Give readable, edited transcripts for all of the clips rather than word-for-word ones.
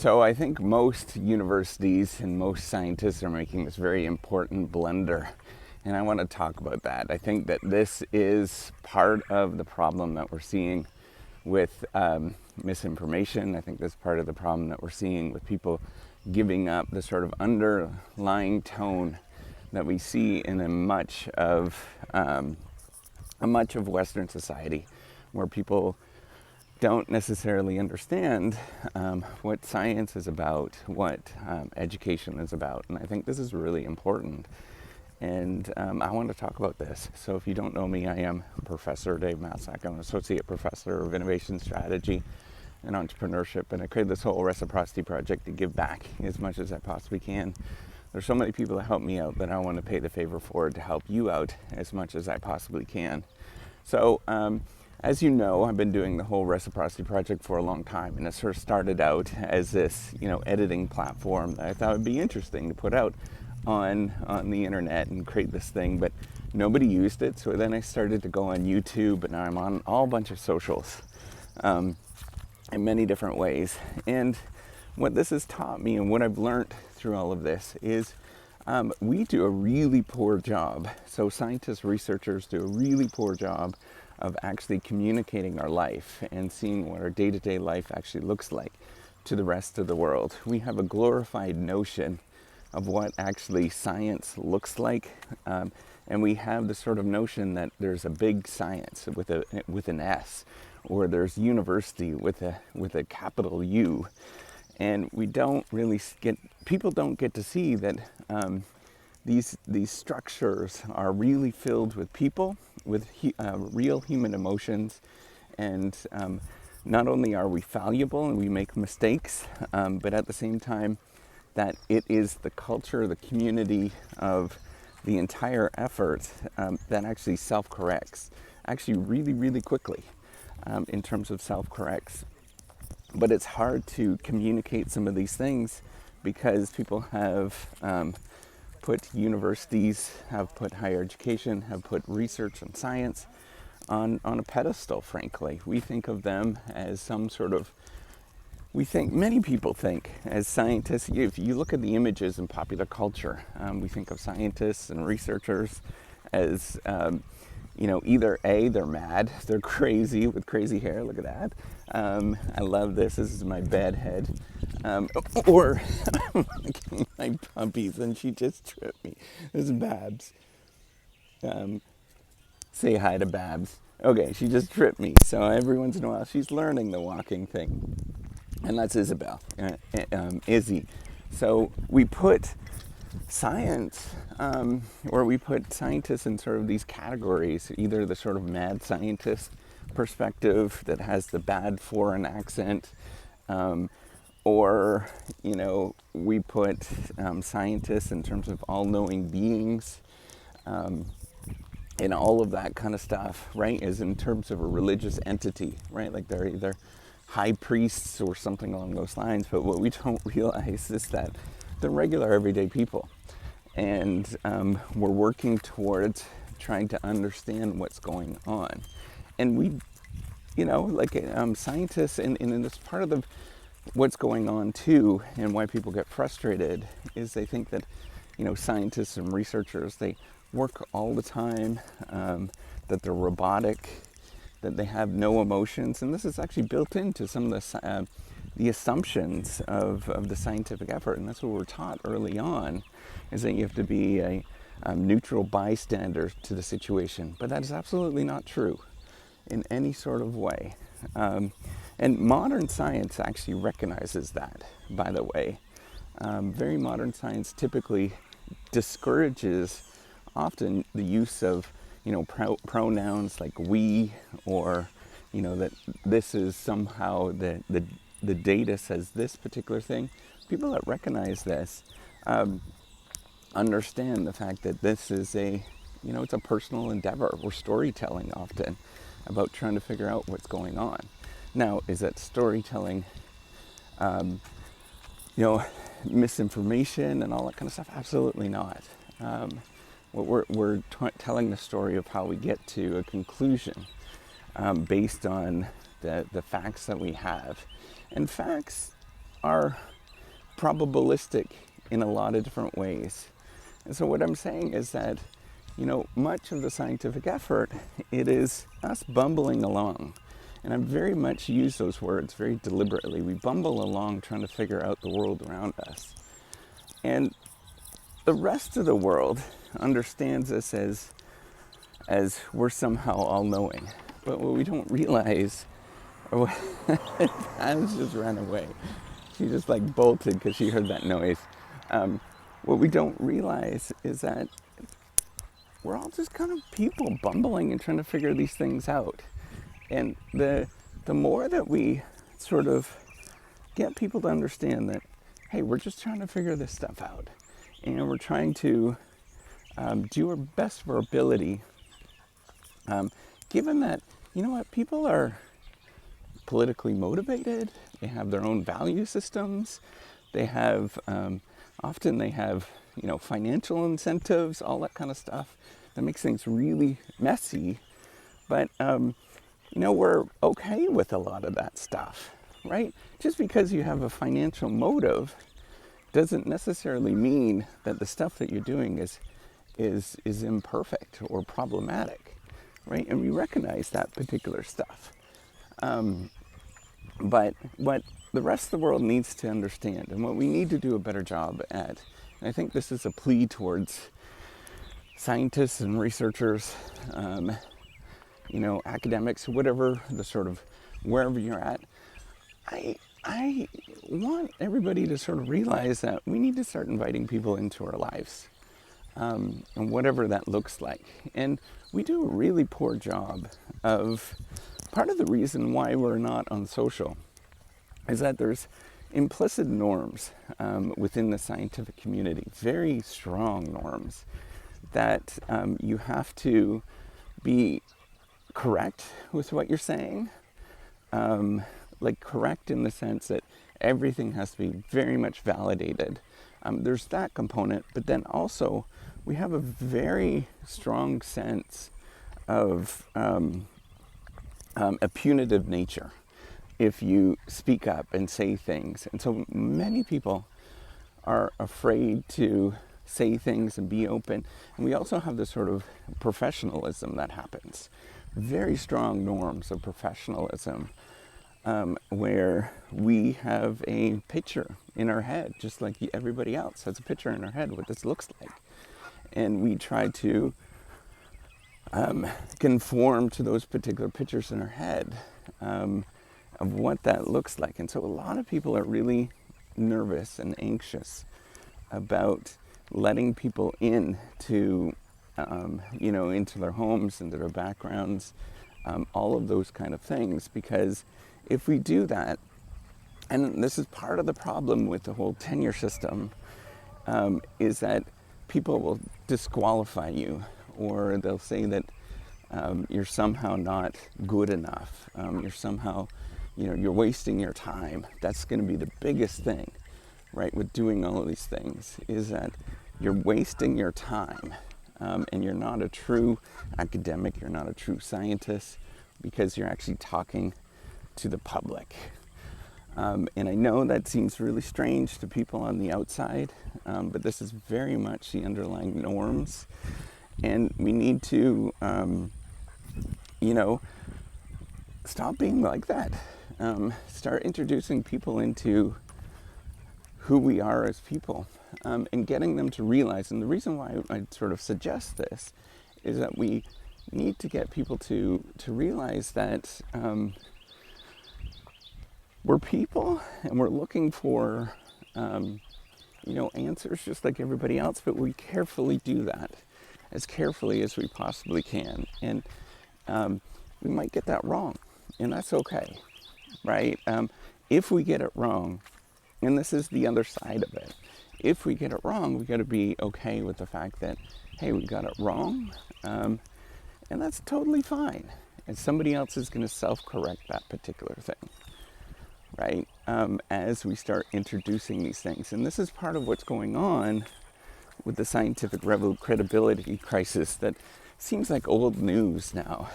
So I think most universities and most scientists are making this very important blunder. And I want to talk about that. I think that this is part of the problem that we're seeing with misinformation. I think that's part of the problem that we're seeing with people giving up the sort of underlying tone that we see in a much of Western society, where people don't necessarily understand what science is about, what education is about. And I think this is really important. And I want to talk about this. So if you don't know me, I am Professor Dave Massack. I'm an Associate Professor of Innovation Strategy and Entrepreneurship. And I created this whole reciprocity project to give back as much as I possibly can. There's so many people that help me out that I want to pay the favor forward to help you out as much as I possibly can. So as you know, I've been doing the whole reciprocity project for a long time, and it sort of started out as this, editing platform that I thought would be interesting to put out on the internet and create this thing, but nobody used it. So then I started to go on YouTube, and now I'm on all bunch of socials in many different ways. And what this has taught me, and what I've learned through all of this, is we do a really poor job. So scientists, researchers do a really poor job of actually communicating our life and seeing what our day-to-day life actually looks like to the rest of the world. We have a glorified notion of what actually science looks like, and we have the sort of notion that there's a big science with an S, or there's university with a capital U, and we don't really people don't get to see that these structures are really filled with people, with real human emotions, and not only are we fallible and we make mistakes, but at the same time that it is the culture, the community of the entire effort that actually self-corrects, actually really, really quickly in terms of self-corrects. But it's hard to communicate some of these things because people have put universities, have put higher education, have put research and science on a pedestal, frankly. We think of them as many people think as scientists. If you look at the images in popular culture, we think of scientists and researchers as, either A, they're mad, they're crazy with crazy hair, look at that. I love this is my bed head. Or I'm looking at my puppies and she just tripped me. This is Babs. Say hi to Babs. Okay, she just tripped me. So every once in a while she's learning the walking thing. And that's Isabel, Izzy. So we put science, or we put scientists in sort of these categories, either the sort of mad scientist perspective that has the bad foreign accent, or, we put scientists in terms of all-knowing beings, and all of that kind of stuff, right, is in terms of a religious entity, right? Like they're either high priests or something along those lines. But what we don't realize is that they're regular everyday people. And we're working towards trying to understand what's going on. And we, scientists, and it's part of what's going on too, and why people get frustrated, is they think that, scientists and researchers, they work all the time, that they're robotic, that they have no emotions. And this is actually built into some of the assumptions of the scientific effort. And that's what we're taught early on, is that you have to be a neutral bystander to the situation. But that is absolutely not true in any sort of way. And modern science actually recognizes that, by the way. Very modern science typically discourages often the use of pronouns like we, or that this is somehow the data says this particular thing. People that recognize this understand the fact that this is it's a personal endeavor. We're storytelling often about trying to figure out what's going on. Now, is that storytelling misinformation and all that kind of stuff? Absolutely not. We're telling the story of how we get to a conclusion based on the facts that we have. And facts are probabilistic in a lot of different ways. And so what I'm saying is that, much of the scientific effort, it is us bumbling along. And I very much use those words very deliberately. We bumble along trying to figure out the world around us. And the rest of the world understands us as we're somehow all-knowing. But what we don't realize, or what, Anne's just ran away. She just bolted because she heard that noise. What we don't realize is that we're all just kind of people bumbling and trying to figure these things out. And the more that we sort of get people to understand that, hey, we're just trying to figure this stuff out, and we're trying to do our best of our ability, given that, people are politically motivated, they have their own value systems, they have, often they have, financial incentives, all that kind of stuff. That makes things really messy, but, we're okay with a lot of that stuff, right? Just because you have a financial motive doesn't necessarily mean that the stuff that you're doing is imperfect or problematic, right? And we recognize that particular stuff. But what the rest of the world needs to understand, and what we need to do a better job at, and I think this is a plea towards scientists and researchers, academics, whatever the sort of, wherever you're at, I want everybody to sort of realize that we need to start inviting people into our lives, and whatever that looks like. And we do a really poor job of, part of the reason why we're not on social is that there's implicit norms within the scientific community, very strong norms, that you have to be correct with what you're saying, correct in the sense that everything has to be very much validated. There's that component, but then also we have a very strong sense of a punitive nature if you speak up and say things. And so many people are afraid to say things and be open. And we also have this sort of professionalism that happens. Very strong norms of professionalism, where we have a picture in our head, just like everybody else has a picture in our head what this looks like. And we try to conform to those particular pictures in our head of what that looks like. And so a lot of people are really nervous and anxious about letting people in to, into their homes, into their backgrounds, all of those kind of things. Because if we do that, and this is part of the problem with the whole tenure system, is that people will disqualify you, or they'll say that you're somehow not good enough. You're somehow, you're wasting your time. That's going to be the biggest thing, right, with doing all of these things, is that you're wasting your time, and you're not a true academic, you're not a true scientist, because you're actually talking to the public. And I know that seems really strange to people on the outside, but this is very much the underlying norms. And we need to, stop being like that. Start introducing people into who we are as people, and getting them to realize. And the reason why I sort of suggest this is that we need to get people to realize that we're people, and we're looking for, answers just like everybody else, but we carefully do that as carefully as we possibly can. And we might get that wrong, and that's okay, right? If we get it wrong, and this is the other side of it, if we get it wrong, we got to be okay with the fact that, hey, we got it wrong, and that's totally fine. And somebody else is going to self-correct that particular thing, right? As we start introducing these things. And this is part of what's going on with the scientific credibility crisis that seems like old news now.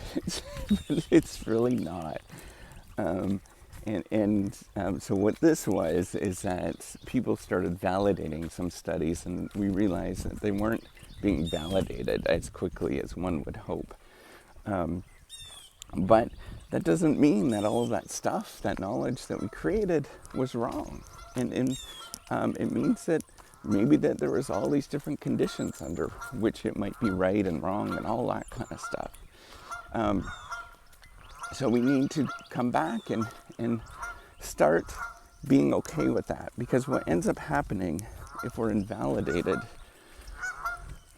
It's really not. So what this was is that people started validating some studies, and we realized that they weren't being validated as quickly as one would hope. But that doesn't mean that all of that stuff, that knowledge that we created, was wrong. And it means that maybe that there was all these different conditions under which it might be right and wrong and all that kind of stuff. So we need to come back and start being okay with that, because what ends up happening if we're invalidated,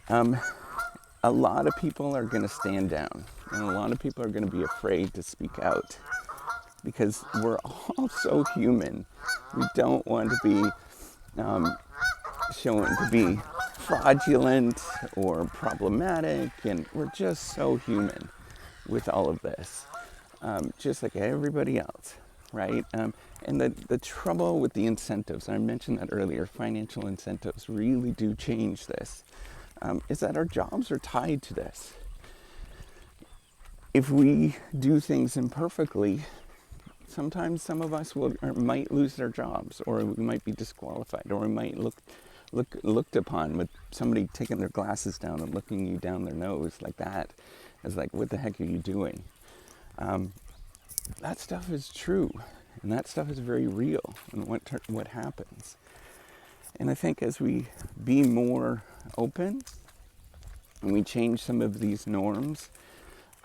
a lot of people are going to stand down, and a lot of people are going to be afraid to speak out, because we're all so human. We don't want to be shown to be fraudulent or problematic, and we're just so human with all of this, just like everybody else, right? And the trouble with the incentives, I mentioned that earlier, financial incentives really do change this, is that our jobs are tied to this. If we do things imperfectly, sometimes some of us might lose their jobs, or we might be disqualified, or we might looked upon with somebody taking their glasses down and looking you down their nose like that, as like, what the heck are you doing? That stuff is true, and that stuff is very real, and what happens. And I think as we be more open and we change some of these norms,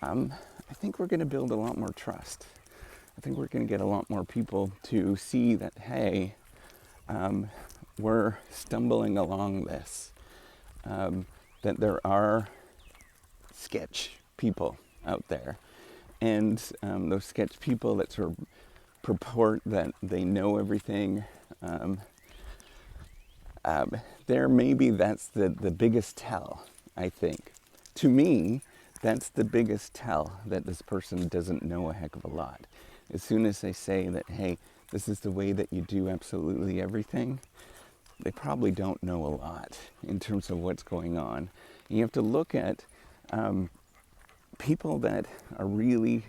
I think we're going to build a lot more trust. I think we're going to get a lot more people to see that, hey, we're stumbling along this, that there are sketch people out there, and those sketch people that sort of purport that they know everything, there maybe that's the biggest tell, I think. To me, that's the biggest tell that this person doesn't know a heck of a lot. As soon as they say that, hey, this is the way that you do absolutely everything, they probably don't know a lot in terms of what's going on. And you have to look at people that are really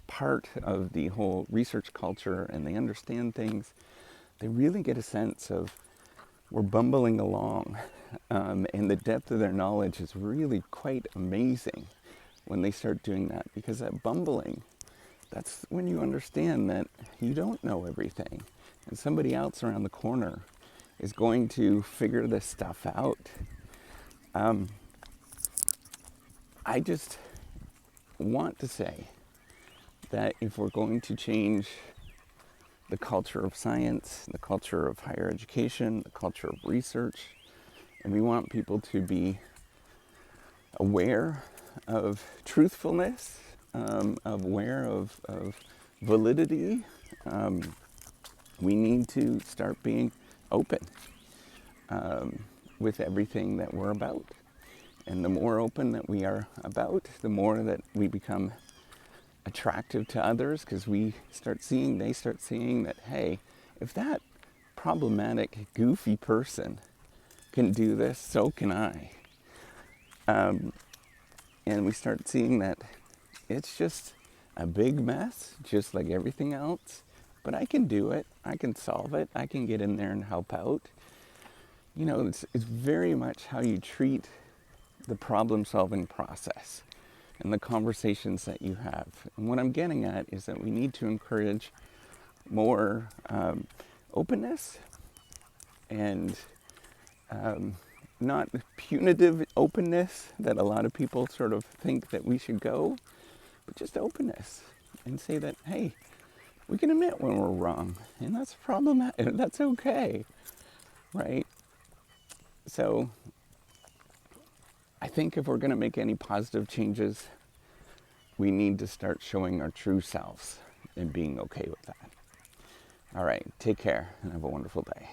part of the whole research culture, and they understand things. They really get a sense of, we're bumbling along, and the depth of their knowledge is really quite amazing when they start doing that, because that bumbling, that's when you understand that you don't know everything, and somebody else around the corner is going to figure this stuff out. I just want to say that if we're going to change the culture of science, the culture of higher education, the culture of research, and we want people to be aware of truthfulness, aware of validity, we need to start being open with everything that we're about. And the more open that we are about, the more that we become attractive to others, because they start seeing that, hey, if that problematic, goofy person can do this, so can I. And we start seeing that it's just a big mess, just like everything else, but I can do it, I can solve it, I can get in there and help out. You know, it's very much how you treat the problem-solving process and the conversations that you have. And what I'm getting at is that we need to encourage more openness, and not punitive openness that a lot of people sort of think that we should go, but just openness, and say that, hey, we can admit when we're wrong, and that's problematic, that's okay, right? So I think if we're going to make any positive changes, we need to start showing our true selves and being okay with that. All right, take care and have a wonderful day.